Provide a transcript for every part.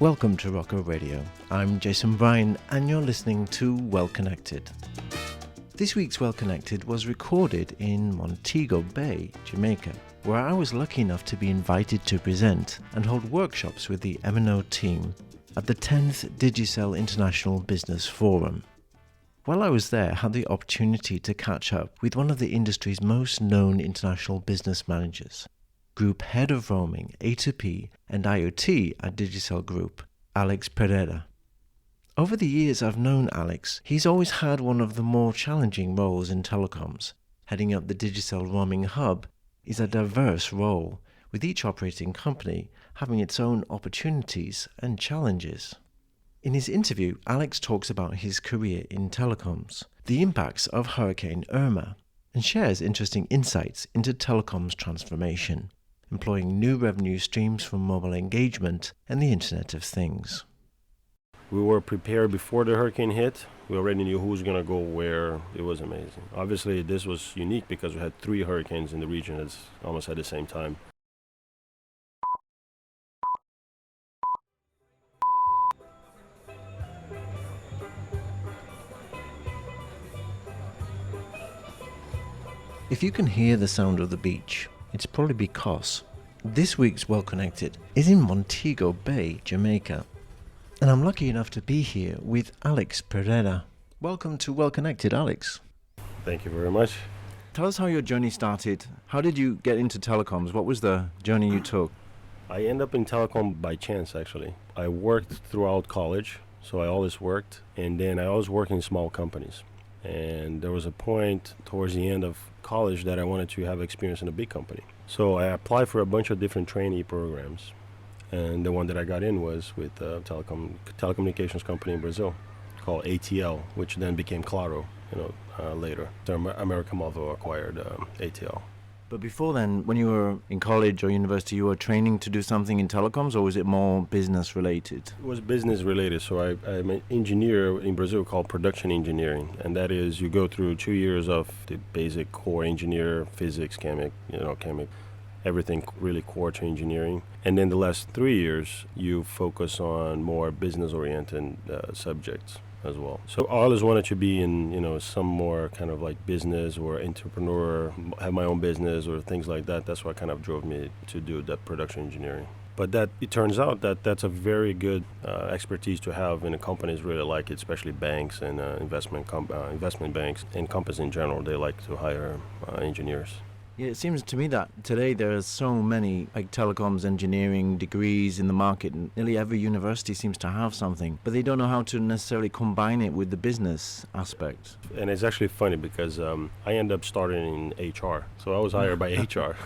Welcome to Rocker Radio. I'm Jason Bryan and you're listening to Well Connected. This week's Well Connected was recorded in Montego Bay, Jamaica, where I was lucky enough to be invited to present and hold workshops with the M&O team at the 10th Digicel International Business Forum. While I was there, I had the opportunity to catch up with one of the industry's most known international business managers, Group Head of Roaming, A2P and IoT at Digicel Group, Alex Perera. Over the years I've known Alex, he's always had one of the more challenging roles in telecoms. Heading up the Digicel Roaming Hub is a diverse role, with each operating company having its own opportunities and challenges. In his interview, Alex talks about his career in telecoms, the impacts of Hurricane Irma, and shares interesting insights into telecoms transformation, employing new revenue streams from mobile engagement and the Internet of Things. We were prepared before the hurricane hit. We already knew who was going to go where. It was amazing. Obviously, this was unique because we had 3 hurricanes in the region almost at the same time. If you can hear the sound of the beach, it's probably because this week's Well Connected is in Montego Bay, Jamaica. And I'm lucky enough to be here with Alex Perera. Welcome to Well Connected, Alex. Thank you very much. Tell us how your journey started. How did you get into telecoms? What was the journey you took? I ended up in telecom by chance, actually. I worked throughout college, so I always worked. And then I always worked in small companies. And there was a point towards the end of college that I wanted to have experience in a big company. So I applied for a bunch of different trainee programs. And the one that I got in was with a telecommunications company in Brazil called ATL, which then became Claro, later. The American Mobile acquired ATL. But before then, when you were in college or university, you were training to do something in telecoms, or was it more business related? It was business related. So I'm an engineer in Brazil called production engineering. And that is, you go through 2 years of the basic core engineer, physics, chemic, everything really core to engineering. And then the last 3 years, you focus on more business-oriented subjects as well. So I always wanted to be in, some more kind of like business or entrepreneur, have my own business or things like that. That's what kind of drove me to do that production engineering. But it turns out that that's a very good expertise to have, and the companies really like it, especially banks and investment banks and companies in general. They like to hire engineers. Yeah, it seems to me that today there are so many telecoms engineering degrees in the market, and nearly every university seems to have something, but they don't know how to necessarily combine it with the business aspect. And it's actually funny because I ended up starting in HR, so I was hired by HR.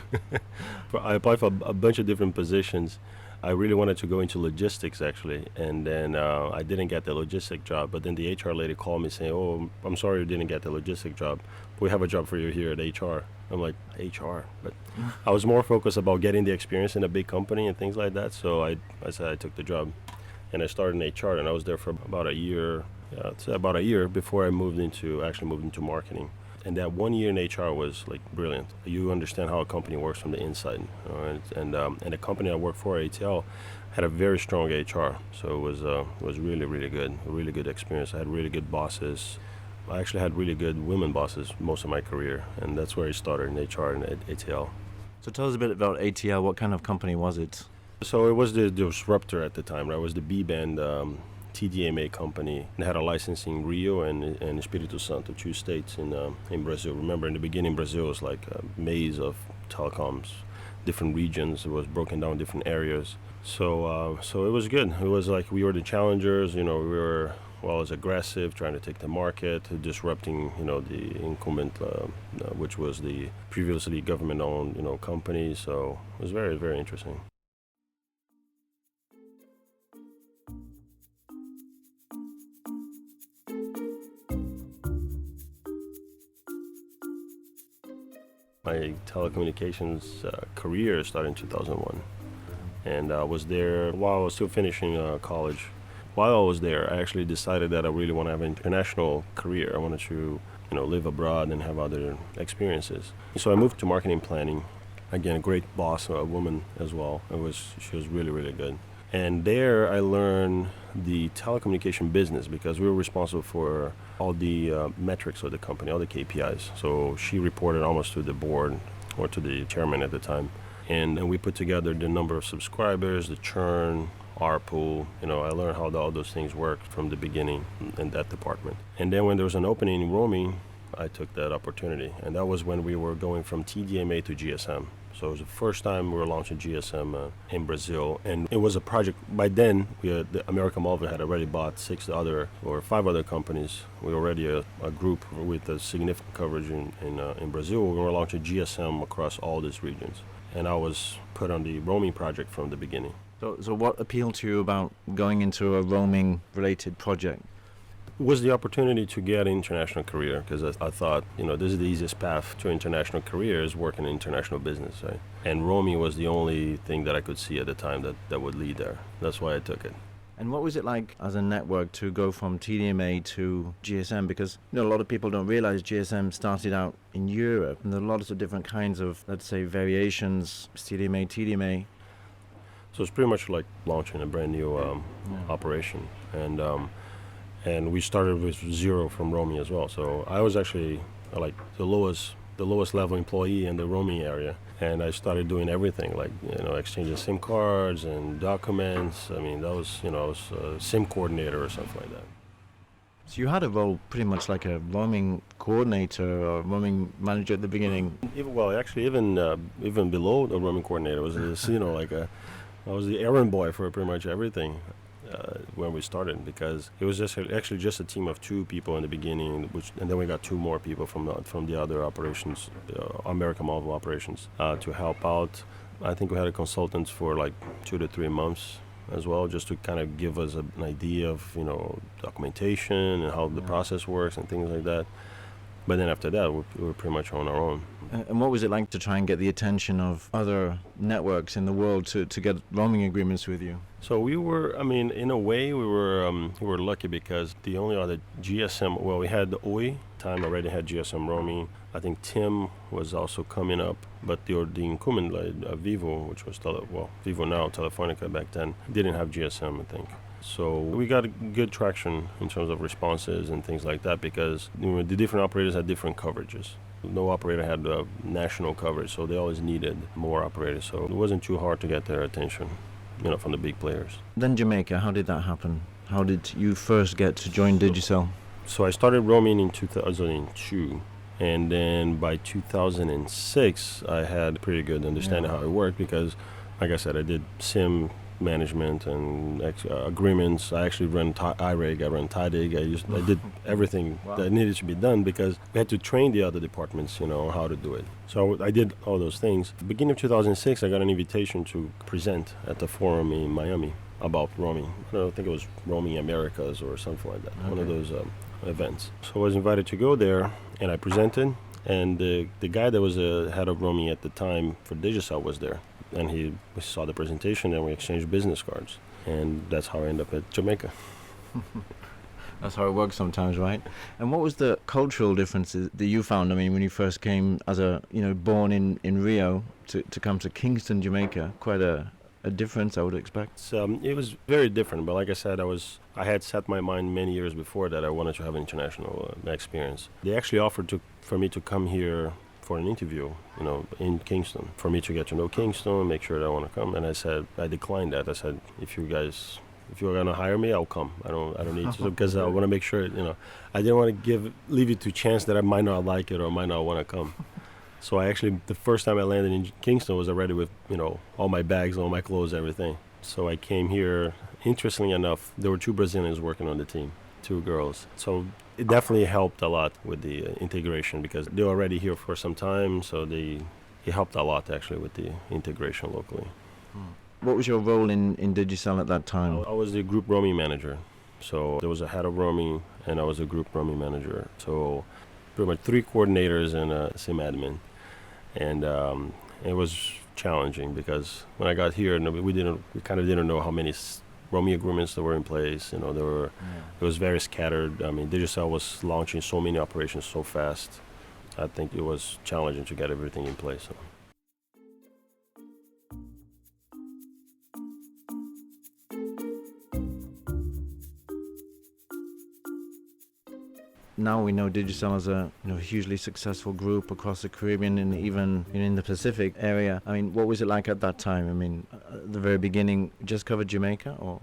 I applied for a bunch of different positions. I really wanted to go into logistics, actually, and then I didn't get the logistic job, but then the HR lady called me saying, "Oh, I'm sorry you didn't get the logistic job. We have a job for you here at HR." I'm like, HR? But I was more focused about getting the experience in a big company and things like that, so I said I took the job, and I started in HR, and I was there for about a year, before I moved into marketing. And that 1 year in HR was brilliant. You understand how a company works from the inside, and the company I worked for, ATL, had a very strong HR. So it was really, really good, a really good experience. I had really good bosses. I actually had really good women bosses most of my career, and that's where I started in HR and at ATL. So tell us a bit about ATL. What kind of company was it? So it was the disruptor at the time, right? It was the B-band TDMA company. It had a license in Rio and Espírito Santo, 2 states in Brazil. Remember, in the beginning, Brazil was like a maze of telecoms, different regions. It was broken down different areas. So it was good. It was like we were the challengers. We were as aggressive, trying to take the market, disrupting, the incumbent, which was the previously government-owned, company. So it was very, very interesting. My telecommunications career started in 2001, and I was there while I was still finishing college. While I was there, I actually decided that I really want to have an international career. I wanted to, live abroad and have other experiences. So I moved to marketing planning. Again, a great boss, a woman as well. She was really, really good. And there I learned the telecommunication business because we were responsible for all the metrics of the company, all the KPIs. So she reported almost to the board or to the chairman at the time. And we put together the number of subscribers, the churn, ARPU. I learned how all those things worked from the beginning in that department. And then when there was an opening in roaming, I took that opportunity. And that was when we were going from TDMA to GSM. So it was the first time we were launching GSM in Brazil. And it was a project. By then, the America Móvel had already bought 5 other companies. We were already a group with a significant coverage in Brazil. We were launching GSM across all these regions. And I was put on the roaming project from the beginning. So what appealed to you about going into a roaming-related project? Was the opportunity to get an international career, because I thought, this is the easiest path to international career is working in international business, right? And roaming was the only thing that I could see at the time that would lead there. That's why I took it. And what was it like as a network to go from TDMA to GSM? Because a lot of people don't realize GSM started out in Europe, and there are lots of different kinds of, let's say, variations, CDMA, TDMA. So it's pretty much like launching a brand new operation. And we started with zero from roaming as well. So I was actually like the lowest level employee in the roaming area. And I started doing everything, like, exchanging SIM cards and documents. I mean, I was a SIM coordinator or something like that. So you had a role pretty much like a roaming coordinator or roaming manager at the beginning. Even below the roaming coordinator was this, I was the errand boy for pretty much everything. When we started, because it was actually just a team of 2 people in the beginning, and then we got 2 more people from the other operations, America Móvel operations, to help out. I think we had a consultant for like 2 to 3 months as well, just to kind of give us an idea of documentation and how the process works and things like that. But then after that, we were pretty much on our own. And what was it like to try and get the attention of other networks in the world to get roaming agreements with you? So we were, in a way, we were lucky because the only other GSM, we had the Oi, time already had GSM roaming. I think TIM was also coming up, but the incumbent, Vivo, which was, Vivo now, Telefonica back then, didn't have GSM, I think. So we got good traction in terms of responses and things like that because the different operators had different coverages. No operator had national coverage, so they always needed more operators. So it wasn't too hard to get their attention, from the big players. Then Jamaica, how did that happen? How did you first get to join Digicel? So I started roaming in 2002. And then by 2006, I had a pretty good understanding how it worked because, like I said, I did SIM management and agreements. I actually ran iReg, I ran TIDIG. I did everything that needed to be done because we had to train the other departments, on how to do it. So I did all those things. Beginning of 2006, I got an invitation to present at the forum in Miami about roaming. I think it was Roaming Americas or something like that, one of those events. So I was invited to go there, and I presented, and the guy that was the head of roaming at the time for Digicel was there. And we saw the presentation and we exchanged business cards. And that's how I ended up at Jamaica. That's how it works sometimes, right? And what was the cultural differences that you found? When you first came as born in Rio to come to Kingston, Jamaica, quite a difference, I would expect. It was very different, but like I said, I had set my mind many years before that I wanted to have an international experience. They actually offered for me to come here for an interview, in Kingston, for me to get to know Kingston, make sure that I want to come. And I declined that. I said, if you're gonna hire me, I'll come. I don't need to, because I want to make sure, I didn't want to leave it to chance that I might not like it or might not want to come. So the first time I landed in Kingston was already with, all my bags, all my clothes, everything. So I came here. Interestingly enough, there were 2 Brazilians working on the team, 2 girls. So it definitely helped a lot with the integration because they were already here for some time. So it helped a lot actually with the integration locally. What was your role in Digicel at that time? I was the group roaming manager. So there was a head of roaming and I was a group roaming manager. So pretty much 3 coordinators and a SIM admin. And it was challenging because when I got here, we kind of didn't know how many roaming agreements that were in place. It was very scattered. Digicel was launching so many operations so fast. I think it was challenging to get everything in place. now we know Digicel as a hugely successful group across the Caribbean and even in the Pacific area. I mean, what was it like at that time? I mean, at the very beginning, just covered Jamaica, or?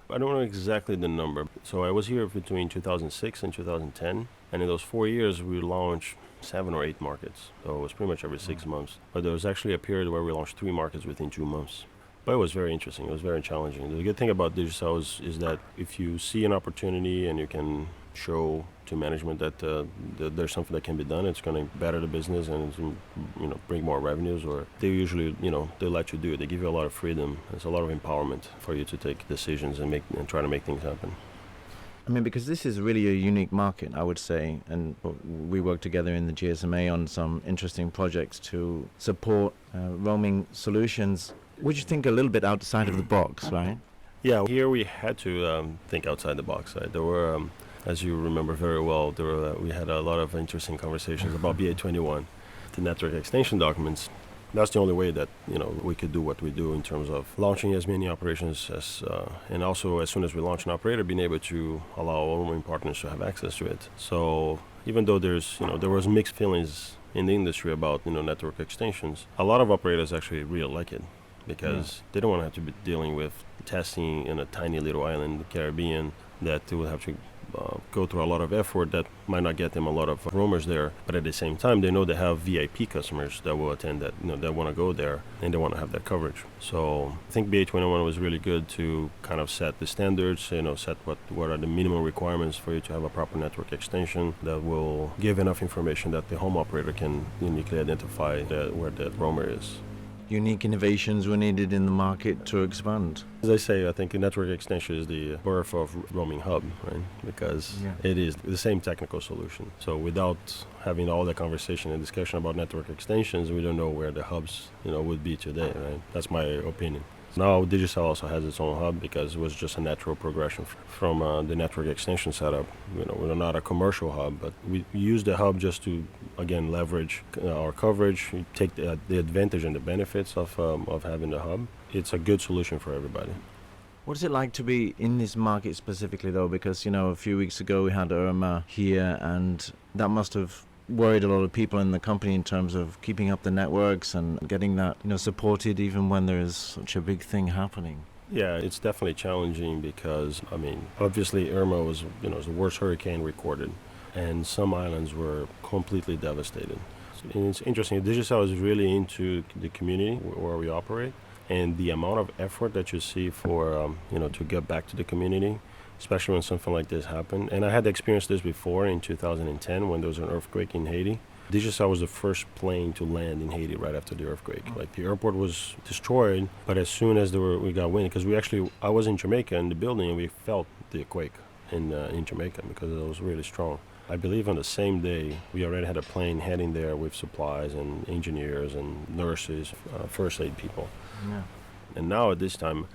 I don't know exactly the number. So I was here between 2006 and 2010, and in those 4 years we launched 7 or 8 markets. So it was pretty much every 6 months. But there was actually a period where we launched 3 markets within 2 months. But it was very interesting. It was very challenging. The good thing about Digicel is that if you see an opportunity and you can show to management that there's something that can be done, it's going to better the business and it's, bring more revenues, or they usually, they let you do it. They give you a lot of freedom. There's a lot of empowerment for you to take decisions and try to make things happen. I mean, because this is really a unique market, I would say, and we work together in the GSMA on some interesting projects to support roaming solutions. Would you think a little bit outside of the box, right? Yeah, here we had to think outside the box. Right? There were, as you remember very well, we had a lot of interesting conversations about BA21, the network extension documents. That's the only way that we could do what we do in terms of launching as many operations as, and also as soon as we launch an operator, being able to allow all roaming partners to have access to it. So even though there was mixed feelings in the industry about network extensions, a lot of operators actually really like it, because they don't want to have to be dealing with testing in a tiny little island in the Caribbean that they will have to go through a lot of effort that might not get them a lot of roamers there. But at the same time, they know they have VIP customers that will attend that, that want to go there and they want to have that coverage. So I think BA21 was really good to kind of set the standards, set what are the minimum requirements for you to have a proper network extension that will give enough information that the home operator can uniquely identify where that roamer is. Unique innovations were needed in the market to expand. As I say, I think the network extension is the birth of roaming hub, right? Because it is the same technical solution. So without having all the conversation and discussion about network extensions, we don't know where the hubs, would be today, right? That's my opinion. Now Digicel also has its own hub because it was just a natural progression from the network extension setup. We're not a commercial hub, but we use the hub just to, again, leverage our coverage, take the advantage and the benefits of having the hub. It's a good solution for everybody. What is it like to be in this market specifically, though? Because, a few weeks ago we had Irma here, and that must have worried a lot of people in the company in terms of keeping up the networks and getting that, supported even when there is such a big thing happening. Yeah, it's definitely challenging because, obviously Irma was, the worst hurricane recorded, and some islands were completely devastated. And it's interesting, Digicel is really into the community where we operate, and the amount of effort that you see for, to get back to the community, especially when something like this happened. And I had experienced this before in 2010 when there was an earthquake in Haiti. Digicel was the first plane to land in Haiti right after the earthquake. Like, the airport was destroyed, but as soon as we got wind, because I was in Jamaica in the building and we felt the quake in Jamaica because it was really strong. I believe on the same day, we already had a plane heading there with supplies and engineers and nurses, first aid people. Yeah. And now at this time,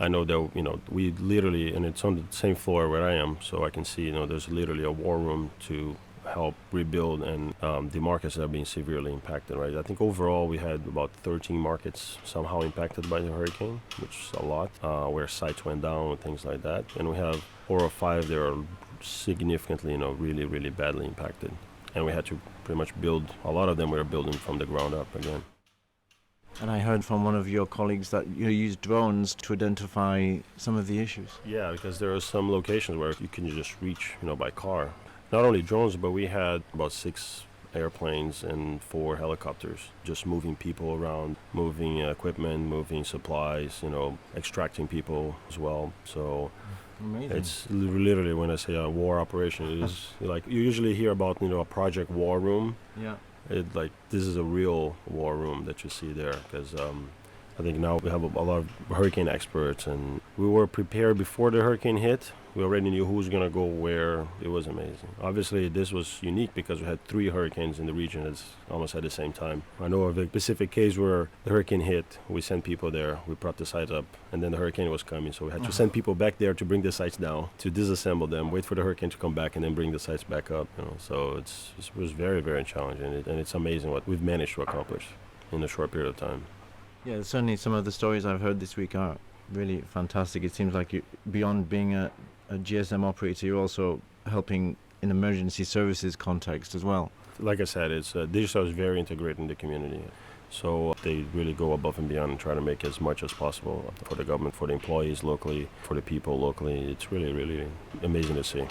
I know that, we literally, and it's on the same floor where I am, so I can see, there's literally a war room to help rebuild and the markets that are being severely impacted, right? I think overall we had about 13 markets somehow impacted by the hurricane, which is a lot, where sites went down and things like that. And we have 4 or 5 that are significantly, really, really badly impacted. And we had to pretty much build, a lot of them we were building from the ground up again. And I heard from one of your colleagues that you use drones to identify some of the issues. Yeah, because there are some locations where you can just reach, by car. Not only drones, but we had about 6 airplanes and 4 helicopters just moving people around, moving equipment, moving supplies, extracting people as well. So amazing. It's literally, when I say a war operation, it is like you usually hear about, a project war room. Yeah. This is a real war room that you see there, because I think now we have a lot of hurricane experts, and we were prepared before the hurricane hit. We already knew who was going to go where. It was amazing. Obviously, this was unique because we had 3 hurricanes in the region almost at the same time. I know of a specific case where the hurricane hit. We sent people there. We brought the sites up, and then the hurricane was coming. So we had to send people back there to bring the sites down, to disassemble them, wait for the hurricane to come back, and then bring the sites back up. So it was very, very challenging, and it's amazing what we've managed to accomplish in a short period of time. Yeah, certainly some of the stories I've heard this week are really fantastic. It seems like beyond being a GSM operator, you're also helping in emergency services context as well. Like I said, it's Digicel is very integrated in the community. So they really go above and beyond and try to make as much as possible for the government, for the employees locally, for the people locally. It's really, really amazing to see.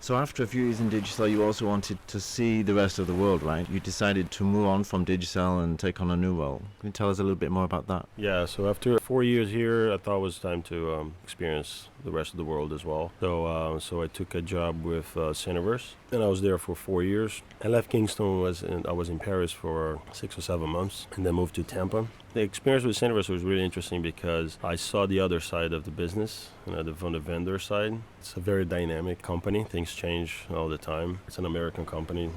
So after a few years in Digicel, you also wanted to see the rest of the world, right? You decided to move on from Digicel and take on a new role. Can you tell us a little bit more about that? Yeah, so after 4 years here, I thought it was time to experience the rest of the world as well. So I took a job with Cineverse, and I was there for 4 years. I left Kingston, I was in Paris for 6 or 7 months, and then moved to Tampa. The experience with Cineverse was really interesting because I saw the other side of the business, from the vendor side. It's a very dynamic company. Things change all the time. It's an American company,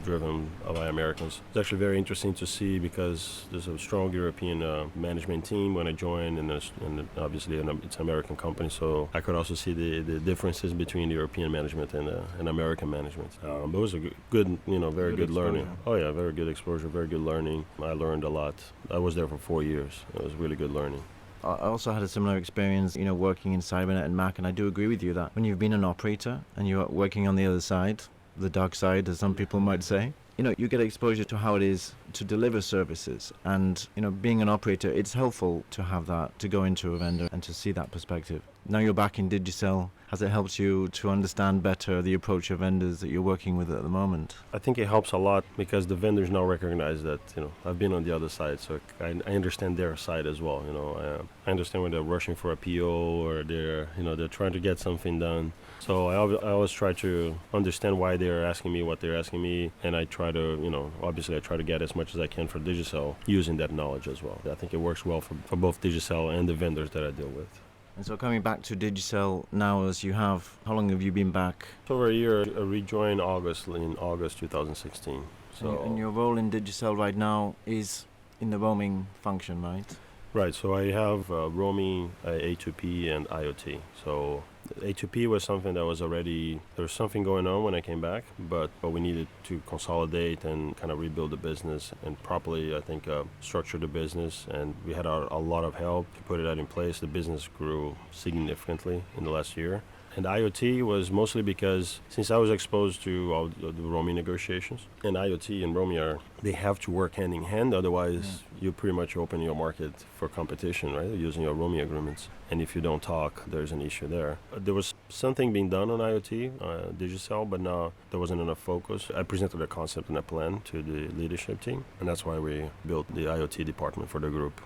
driven by Americans. It's actually very interesting to see because there's a strong European management team when I joined, and obviously it's an American company. So I could also see the differences between the European management and American management. But it was a good, very good learning. Oh yeah, very good exposure, very good learning. I learned a lot. I was there for 4 years. It was really good learning. I also had a similar experience, working in Cybernet and Mac, and I do agree with you that when you've been an operator and you're working on the other side, the dark side, as some people might say, you get exposure to how it is to deliver services. And, being an operator, it's helpful to have that, to go into a vendor and to see that perspective. Now you're back in Digicel. Has it helped you to understand better the approach of vendors that you're working with at the moment? I think it helps a lot because the vendors now recognize that, I've been on the other side, so I understand their side as well. I understand when they're rushing for a PO or they're trying to get something done. So I always try to understand why they're asking me what they're asking me, and I try to, obviously I try to get as much as I can for Digicel using that knowledge as well. I think it works well for both Digicel and the vendors that I deal with. And so coming back to Digicel now as you have, how long have you been back? Over a year. I rejoined in August 2016. So and your role in Digicel right now is in the roaming function, right? Right, so I have roaming, A2P and IoT. So A2P was something that was already, there was something going on when I came back, but we needed to consolidate and kind of rebuild the business and properly, I think, structure the business. And we had a lot of help to put that in place. The business grew significantly in the last year. And IoT was mostly because since I was exposed to all the roaming negotiations, and IoT and roaming they have to work hand in hand, otherwise you pretty much open your market for competition, right, using your roaming agreements. And if you don't talk, there's an issue there. There was something being done on IoT, Digicel, but now there wasn't enough focus. I presented a concept and a plan to the leadership team, and that's why we built the IoT department for the group.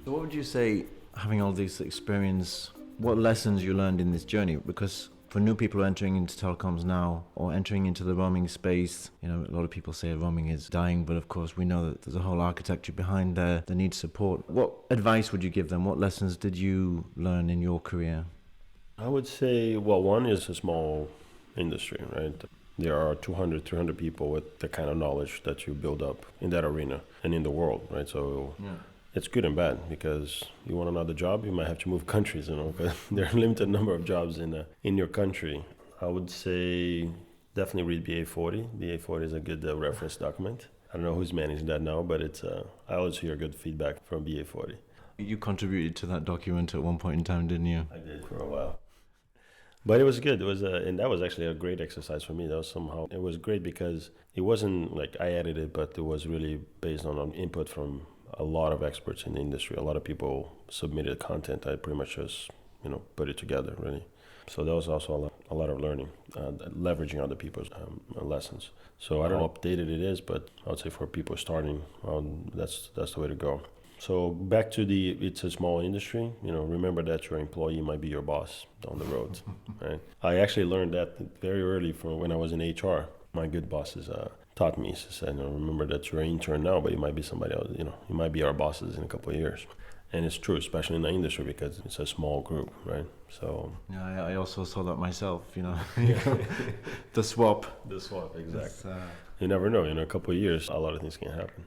So what would you say, having all this experience, what lessons you learned in this journey? Because for new people entering into telecoms now or entering into the roaming space, a lot of people say roaming is dying, but of course we know that there's a whole architecture behind there that needs support. What advice would you give them? What lessons did you learn in your career? I would say, well, one is a small industry, right? There are 200, 300 people with the kind of knowledge that you build up in that arena and in the world, right? So it's good and bad because you want another job, you might have to move countries, because there are a limited number of jobs in your country. I would say definitely read BA40. BA40 is a good reference document. I don't know who's managing that now, but I always hear good feedback from BA40. You contributed to that document at one point in time, didn't you? I did for a while. But it was good. It was, and that was actually a great exercise for me. It was great because it wasn't like I edited, but it was really based on input from a lot of experts in the industry. A lot of people submitted content. I pretty much just, put it together, really. So that was also a lot of learning, leveraging other people's lessons. So I don't know how updated it is, but I would say for people starting, that's the way to go. So back to it's a small industry. Remember that your employee might be your boss down the road. Right? I actually learned that very early from when I was in HR. My good bosses taught me. She said, remember that you're an intern now, but you might be somebody else. You might be our bosses in a couple of years. And it's true, especially in the industry, because it's a small group, right? So yeah, I also saw that myself. The swap. The swap, exactly. You never know. In a couple of years, a lot of things can happen.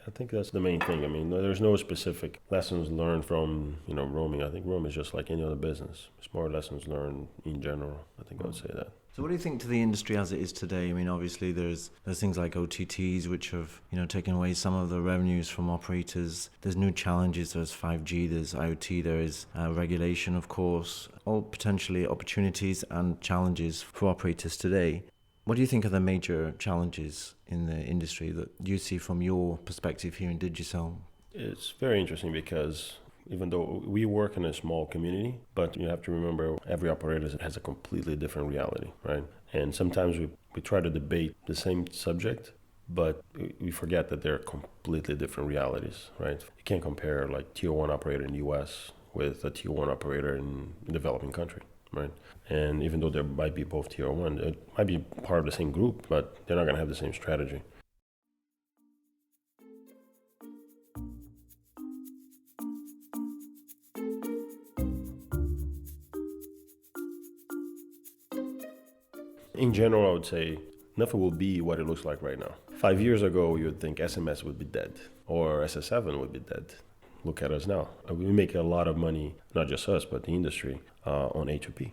I think that's the main thing. I mean, there's no specific lessons learned from, roaming. I think roaming is just like any other business. It's more lessons learned in general. I think I would say that. So what do you think to the industry as it is today? I mean, obviously there's things like OTTs which have, taken away some of the revenues from operators. There's new challenges. There's 5G, there's IoT, there is regulation, of course, all potentially opportunities and challenges for operators today. What do you think are the major challenges in the industry that you see from your perspective here in Digicel? It's very interesting because even though we work in a small community, but you have to remember every operator has a completely different reality, right? And sometimes we try to debate the same subject, but we forget that they're completely different realities, right? You can't compare like tier 1 operator in the US with a tier 1 operator in a developing country. Right, and even though there might be both tier 1, it might be part of the same group, but they're not going to have the same strategy. In general, I would say nothing will be what it looks like right now. 5 years ago, you would think SMS would be dead or SS7 would be dead. Look at us now. We make a lot of money, not just us, but the industry, on A2P.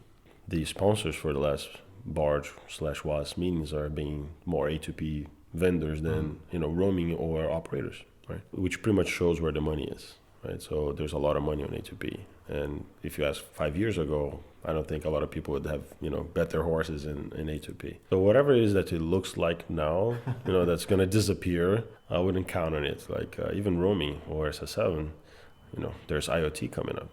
The sponsors for the last Barge/WAS meetings are being more A2P vendors than roaming or operators, right? Which pretty much shows where the money is, right? So there's a lot of money on A2P. And if you ask 5 years ago, I don't think a lot of people would have, bet their horses in A2P. So whatever it is that it looks like now, that's going to disappear, I wouldn't count on it. Like even roaming or SS7, there's IoT coming up,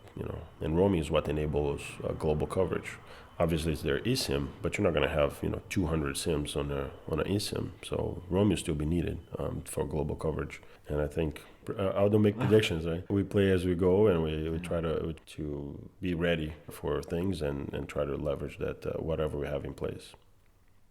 and roaming is what enables global coverage. Obviously, it's their eSIM, but you're not going to have 200 SIMs on an eSIM. So roaming will still be needed for global coverage. And I think I don't make predictions. Right? We play as we go, and we try to be ready for things and try to leverage that whatever we have in place.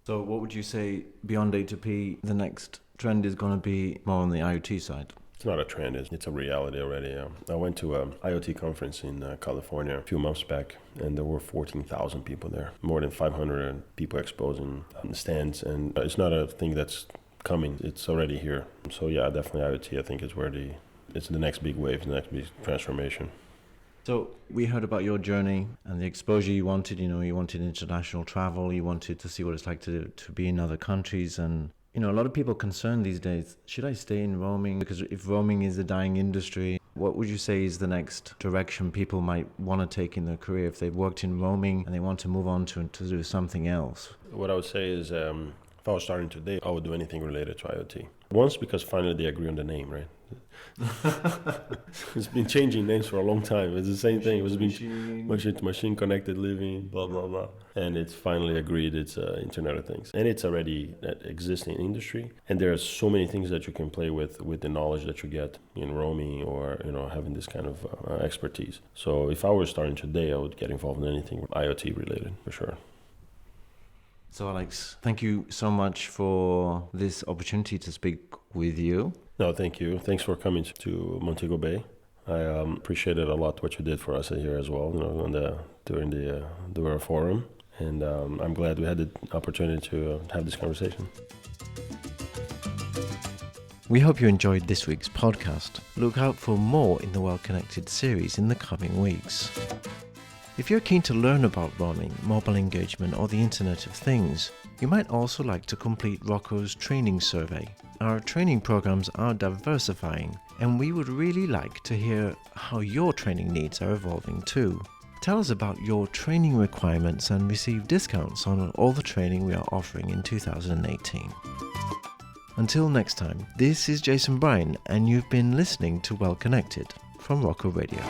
So what would you say beyond A2P, the next trend is going to be more on the IoT side? It's not a trend, it's a reality already. I went to an IoT conference in California a few months back, and there were 14,000 people there. More than 500 people exposing on the stands, and it's not a thing that's coming, it's already here. So yeah, definitely IoT, I think, is where it's the next big wave, the next big transformation. So we heard about your journey and the exposure you wanted. You wanted international travel, you wanted to see what it's like to be in other countries, and a lot of people concerned these days, should I stay in roaming? Because if roaming is a dying industry, what would you say is the next direction people might want to take in their career if they've worked in roaming and they want to move on to do something else? What I would say is if I was starting today, I would do anything related to IoT. Once, because finally they agree on the name, right? It's been changing names for a long time. It's the same thing. It was machine connected living, blah, blah, blah. And it's finally agreed it's Internet of Things. And it's already that existing industry. And there are so many things that you can play with the knowledge that you get in roaming or, having this kind of expertise. So if I were starting today, I would get involved in anything IoT related, for sure. So Alex, thank you so much for this opportunity to speak with you. No, thank you. Thanks for coming to Montego Bay. I appreciated a lot what you did for us here as well, during the forum. And I'm glad we had the opportunity to have this conversation. We hope you enjoyed this week's podcast. Look out for more in the Well Connected series in the coming weeks. If you're keen to learn about roaming, mobile engagement, or the Internet of Things, you might also like to complete Rocco's training survey. Our training programs are diversifying, and we would really like to hear how your training needs are evolving too. Tell us about your training requirements and receive discounts on all the training we are offering in 2018. Until next time, this is Jason Bryan, and you've been listening to Well Connected from Rocco Radio.